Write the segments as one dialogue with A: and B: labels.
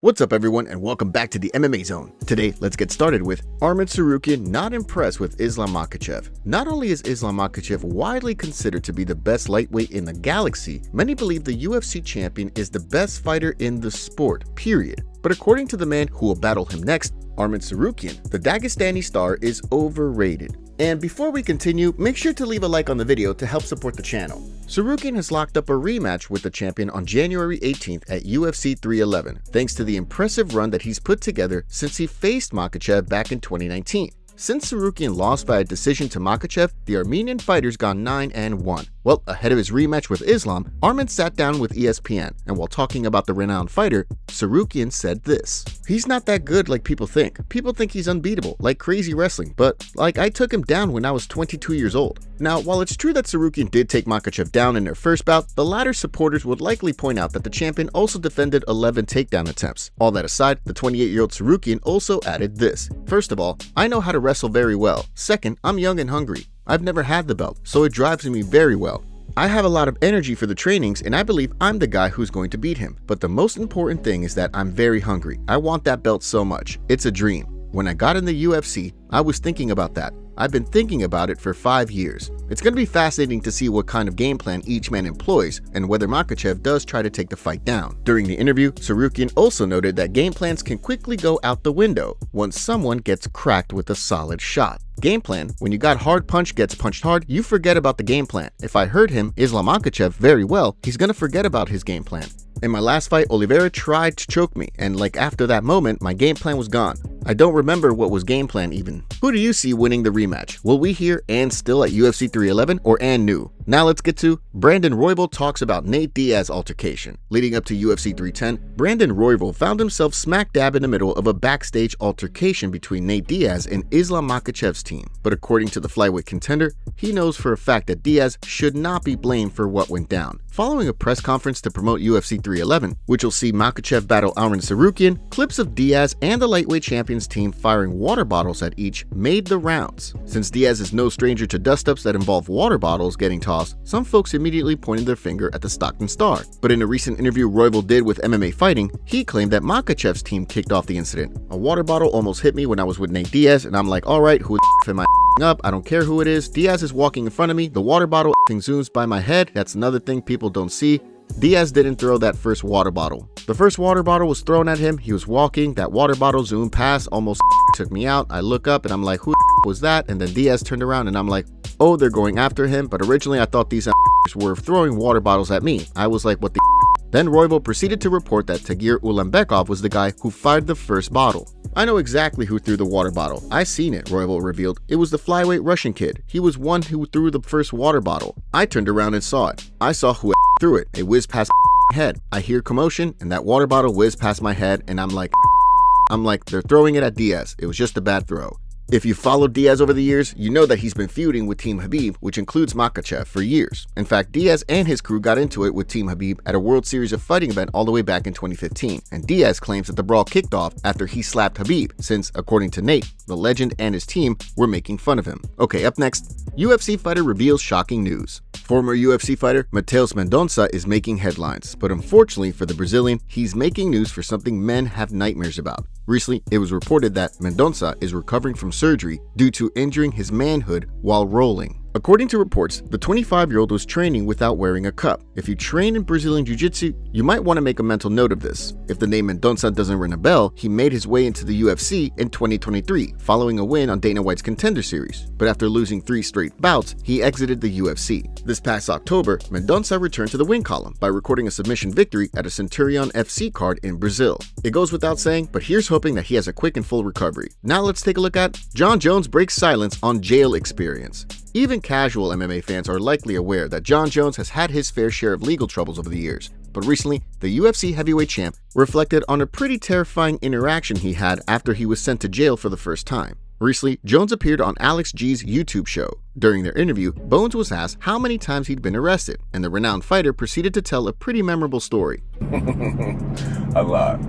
A: What's up everyone and welcome back to the MMA Zone. Today, let's get started with Arman Tsarukyan not impressed with Islam Makhachev. Not only is Islam Makhachev widely considered to be the best lightweight in the galaxy, many believe the UFC champion is the best fighter in the sport, period. But according to the man who will battle him next, Arman Tsarukyan, the Dagestani star is overrated. And before we continue, make sure to leave a like on the video to help support the channel. Tsarukyan has locked up a rematch with the champion on January 18th at UFC 311, thanks to the impressive run that he's put together since he faced Makhachev back in 2019. Since Tsarukyan lost by a decision to Makhachev, the Armenian fighter's gone 9-1. Well, ahead of his rematch with Islam, Arman sat down with ESPN, and while talking about the renowned fighter, Tsarukyan said this: "He's not that good like people think. People think he's unbeatable, like crazy wrestling, but I took him down when I was 22 years old." Now, while it's true that Tsarukyan did take Makhachev down in their first bout, the latter's supporters would likely point out that the champion also defended 11 takedown attempts. All that aside, the 28-year-old Tsarukyan also added this: "First of all, I know how to wrestle very well. Second, I'm young and hungry. I've never had the belt, so it drives me very well. I have a lot of energy for the trainings and I believe I'm the guy who's going to beat him. But the most important thing is that I'm very hungry. I want that belt so much. It's a dream. When I got in the UFC, I was thinking about that. I've been thinking about it for 5 years. It's going to be fascinating to see what kind of game plan each man employs and whether Makhachev does try to take the fight down." During the interview, Tsarukyan also noted that game plans can quickly go out the window once someone gets cracked with a solid shot. Game plan: when you got hard punch gets punched hard, you forget about the game plan. If I heard him, Islam Makhachev, very well, he's gonna forget about his game plan. In my last fight, Oliveira tried to choke me, and after that moment, my game plan was gone. I don't remember what was game plan even. Who do you see winning the rematch? Will we hear and still at UFC 311 or and new? Now let's get to Brandon Royval talks about Nate Diaz altercation. Leading up to UFC 310, Brandon Royval found himself smack dab in the middle of a backstage altercation between Nate Diaz and Islam Makhachev's team. But according to the flyweight contender, he knows for a fact that Diaz should not be blamed for what went down. Following a press conference to promote UFC 311, which will see Makhachev battle Arman Tsarukyan, clips of Diaz and the lightweight champions team firing water bottles at each made the rounds. Since Diaz is no stranger to dust-ups that involve water bottles getting tossed, some folks immediately pointed their finger at the Stockton star. But in a recent interview Royval did with MMA Fighting, he claimed that Makhachev's team kicked off the incident. "A water bottle almost hit me when I was with Nate Diaz, and I'm like, alright, who the am I up? I don't care who it is. Diaz is walking in front of me. The water bottle zooms by my head. That's another thing people don't see. Diaz didn't throw that first water bottle. The first water bottle was thrown at him. He was walking. That water bottle zoomed past, almost took me out. I look up and I'm like, who was that? And then Diaz turned around and I'm like, oh, they're going after him. But originally I thought these were throwing water bottles at me. I was like, what the?" Then Royval proceeded to report that Tagir Ulanbekov was the guy who fired the first bottle. "I know exactly who threw the water bottle. I seen it," Royval revealed. "It was the flyweight Russian kid. He was one who threw the first water bottle. I turned around and saw it. I saw who threw it. It whizzed past my head. I hear commotion and that water bottle whizzed past my head and I'm like, they're throwing it at Diaz. It was just a bad throw." If you've followed Diaz over the years, you know that he's been feuding with Team Khabib, which includes Makhachev, for years. In fact, Diaz and his crew got into it with Team Khabib at a World Series of Fighting event all the way back in 2015, and Diaz claims that the brawl kicked off after he slapped Khabib, since, according to Nate, the legend and his team were making fun of him. Okay, up next, UFC fighter reveals shocking news. Former UFC fighter Matheus Mendonça is making headlines, but unfortunately for the Brazilian, he's making news for something men have nightmares about. Recently, it was reported that Mendonça is recovering from surgery due to injuring his manhood while rolling. According to reports, the 25-year-old was training without wearing a cup. If you train in Brazilian Jiu-Jitsu, you might want to make a mental note of this. If the name Mendonça doesn't ring a bell, he made his way into the UFC in 2023, following a win on Dana White's Contender Series. But after losing 3 straight bouts, he exited the UFC. This past October, Mendonça returned to the win column by recording a submission victory at a Centurion FC card in Brazil. It goes without saying, but here's hoping that he has a quick and full recovery. Now let's take a look at Jon Jones breaks silence on jail experience. Even casual MMA fans are likely aware that Jon Jones has had his fair share of legal troubles over the years, but recently, the UFC heavyweight champ reflected on a pretty terrifying interaction he had after he was sent to jail for the first time. Recently, Jones appeared on Alex G's YouTube show. During their interview, Bones was asked how many times he'd been arrested, and the renowned fighter proceeded to tell a pretty memorable story.
B: A lot,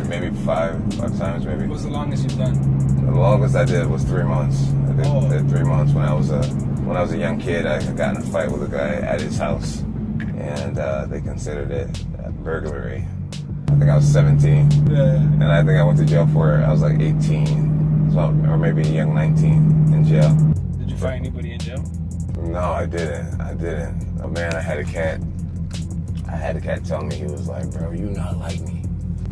B: maybe five times maybe.
C: What's the longest you've done?
B: The longest I did was 3 months. I did 3 months when I was a young kid. I got in a fight with a guy at his house, and they considered it burglary. think I was 17.
C: Yeah.
B: And I think I went to jail for it. I was like 18, so, or maybe a young 19 in jail.
C: Did you fight anybody in jail?
B: No, I didn't. Oh, man, I had a cat tell me, he was like, bro, you not like me.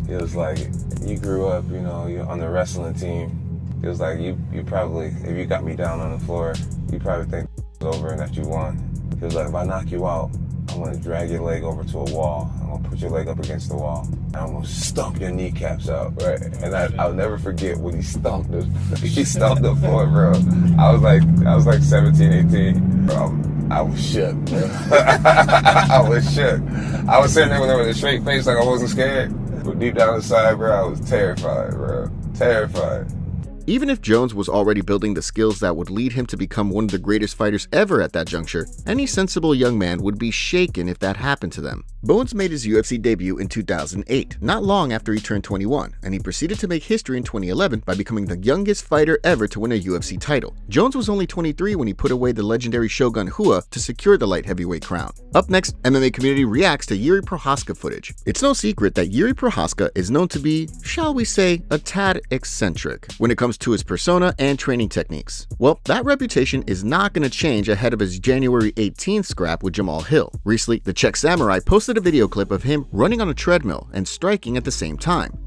B: He was like, you grew up, you know, you're on the wrestling team. He was like, you probably, if you got me down on the floor, you probably think it's over and that you won. He was like, if I knock you out, I'm gonna drag your leg over to a wall. I'm gonna put your leg up against the wall. And I'm gonna stomp your kneecaps out, right? And I'll never forget when he stomped the floor, bro. I was like 17, 18. Bro, I was shook, bro. I was shook. I was sitting there with a straight face like I wasn't scared. But deep down inside, bro, I was terrified, bro. Terrified.
A: Even if Jones was already building the skills that would lead him to become one of the greatest fighters ever at that juncture, any sensible young man would be shaken if that happened to them. Bones made his UFC debut in 2008, not long after he turned 21, and he proceeded to make history in 2011 by becoming the youngest fighter ever to win a UFC title. Jones was only 23 when he put away the legendary Shogun Rua to secure the light heavyweight crown. Up next, MMA community reacts to Jiri Prochazka footage. It's no secret that Jiri Prochazka is known to be, shall we say, a tad eccentric when it comes to his persona and training techniques. Well, that reputation is not going to change ahead of his January 18th scrap with Jamal Hill. Recently, the Czech Samurai posted a video clip of him running on a treadmill and striking at the same time.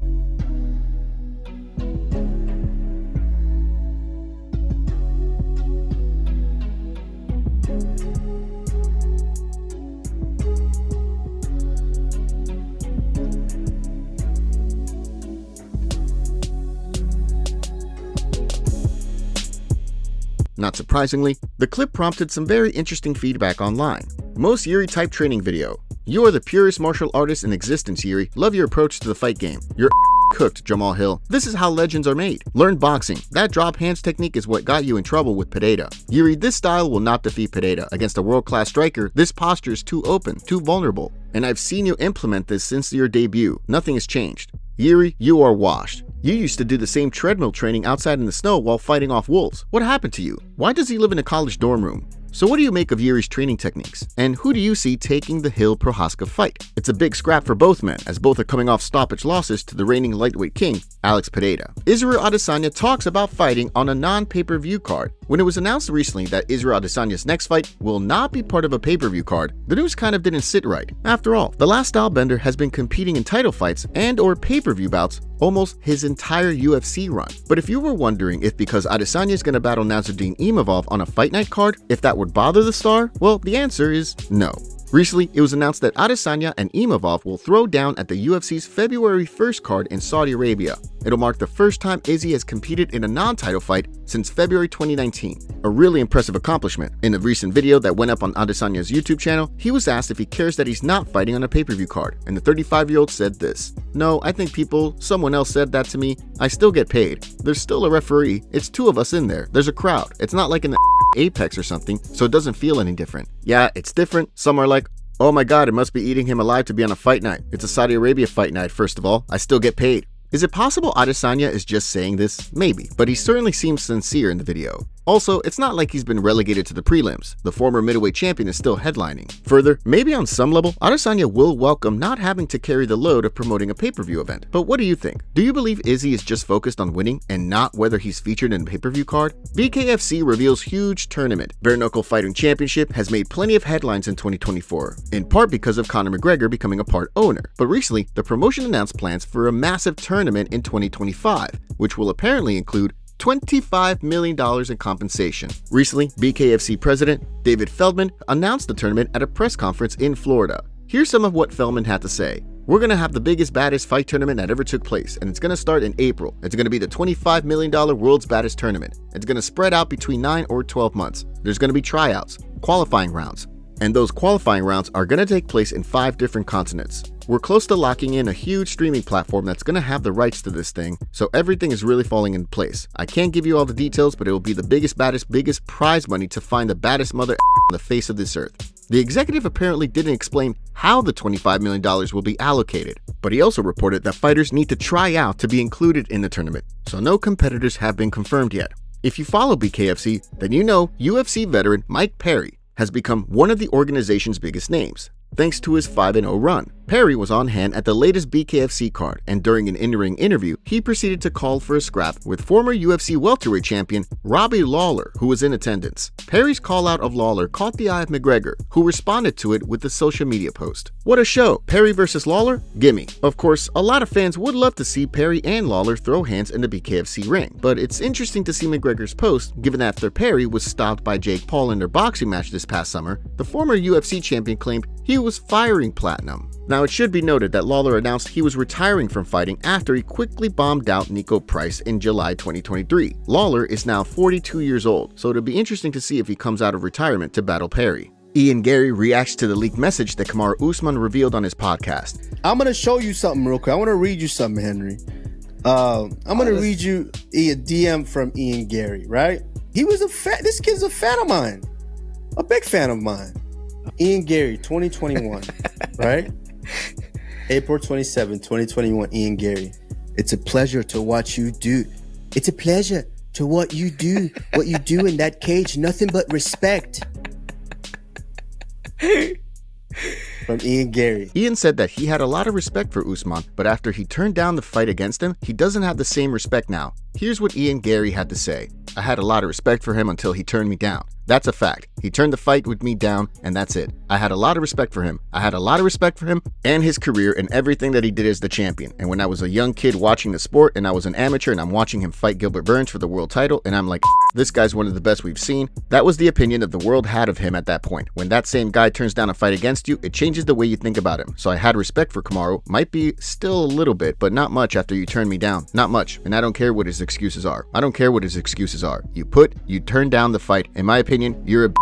A: Not surprisingly, the clip prompted some very interesting feedback online. Most Jiri-type training video. You are the purest martial artist in existence, Jiri. Love your approach to the fight game. You're cooked, Jamal Hill. This is how legends are made. Learn boxing. That drop hands technique is what got you in trouble with Pereira. Jiri, this style will not defeat Pereira. Against a world-class striker, this posture is too open, too vulnerable. And I've seen you implement this since your debut. Nothing has changed. Jiri, you are washed. You used to do the same treadmill training outside in the snow while fighting off wolves. What happened to you? Why does he live in a college dorm room? So what do you make of Jiri's training techniques? And who do you see taking the Hill-Prochazka fight? It's a big scrap for both men, as both are coming off stoppage losses to the reigning lightweight king, Alex Pereira. Israel Adesanya talks about fighting on a non-pay-per-view card. When it was announced recently that Israel Adesanya's next fight will not be part of a pay-per-view card, the news kind of didn't sit right. After all, the last stylebender has been competing in title fights and or pay-per-view bouts almost his entire UFC run. But if you were wondering if because Adesanya is going to battle Nasruddin Imavov on a fight night card, if that would bother the star, well, the answer is no. Recently, it was announced that Adesanya and Imavov will throw down at the UFC's February 1st card in Saudi Arabia. It'll mark the first time Izzy has competed in a non-title fight since February 2019. A really impressive accomplishment. In a recent video that went up on Adesanya's YouTube channel, he was asked if he cares that he's not fighting on a pay-per-view card, and the 35-year-old said this: "No, I think someone else said that to me. I still get paid. There's still a referee. It's two of us in there. There's a crowd. It's not like in the Apex or something, so it doesn't feel any different. Yeah, it's different. Some are like, oh my god, it must be eating him alive to be on a fight night. It's a Saudi Arabia fight night, first of all. I still get paid." Is it possible Adesanya is just saying this? Maybe, but he certainly seems sincere in the video. Also, it's not like he's been relegated to the prelims. The former middleweight champion is still headlining. Further, maybe on some level, Adesanya will welcome not having to carry the load of promoting a pay-per-view event. But what do you think? Do you believe Izzy is just focused on winning and not whether he's featured in a pay-per-view card? BKFC reveals huge tournament. Bare Knuckle Fighting Championship has made plenty of headlines in 2024, in part because of Conor McGregor becoming a part owner. But recently, the promotion announced plans for a massive tournament in 2025, which will apparently include $25 million in compensation. Recently, BKFC president David Feldman announced the tournament at a press conference in Florida. Here's some of what Feldman had to say. "We're going to have the biggest, baddest fight tournament that ever took place, and it's going to start in April. It's going to be the $25 million World's Baddest Tournament. It's going to spread out between 9 or 12 months. There's going to be tryouts, qualifying rounds, and those qualifying rounds are going to take place in 5 different continents. We're close to locking in a huge streaming platform that's going to have the rights to this thing, so everything is really falling into place. I can't give you all the details, but it will be the biggest, baddest, biggest prize money to find the baddest mother on the face of this earth." The executive apparently didn't explain how the $25 million will be allocated, but he also reported that fighters need to try out to be included in the tournament, so no competitors have been confirmed yet. If you follow BKFC, then you know UFC veteran Mike Perry has become one of the organization's biggest names. Thanks to his 5-0 run, Perry was on hand at the latest BKFC card, and during an in-ring interview, he proceeded to call for a scrap with former UFC welterweight champion Robbie Lawler, who was in attendance. Perry's call-out of Lawler caught the eye of McGregor, who responded to it with a social media post. What a show! Perry versus Lawler? Gimme. Of course, a lot of fans would love to see Perry and Lawler throw hands in the BKFC ring, but it's interesting to see McGregor's post, given that after Perry was stopped by Jake Paul in their boxing match this past summer, the former UFC champion claimed he was firing Platinum. Now, it should be noted that Lawler announced he was retiring from fighting after he quickly bombed out Nico Price in July 2023. Lawler is now 42 years old, so it'll be interesting to see if he comes out of retirement to battle Perry. Ian Garry reacts to the leaked message that Kamaru Usman revealed on his podcast.
D: I'm going to show you something real quick. I want to read you something, Henry. I'm going to read you a DM from Ian Garry, right? This kid's a fan of mine. A big fan of mine. Ian Garry, 2021, right? April 27, 2021, Ian Garry. It's a pleasure to watch you do. It's a pleasure to what you do in that cage. Nothing but respect. From Ian Garry.
A: Ian said that he had a lot of respect for Usman, but after he turned down the fight against him, he doesn't have the same respect now. Here's what Ian Garry had to say. I had a lot of respect for him until he turned me down. That's a fact. He turned the fight with me down, and that's it. I had a lot of respect for him. I had a lot of respect for him and his career and everything that he did as the champion. And when I was a young kid watching the sport and I was an amateur and I'm watching him fight Gilbert Burns for the world title, and I'm like, this guy's one of the best we've seen. That was the opinion that the world had of him at that point. When that same guy turns down a fight against you, it changes the way you think about him. So I had respect for Kamaru. Might be still a little bit, but not much after you turn me down. Not much. And I don't care what his excuses are. I don't care what his excuses are. You turn down the fight. In my opinion, you're a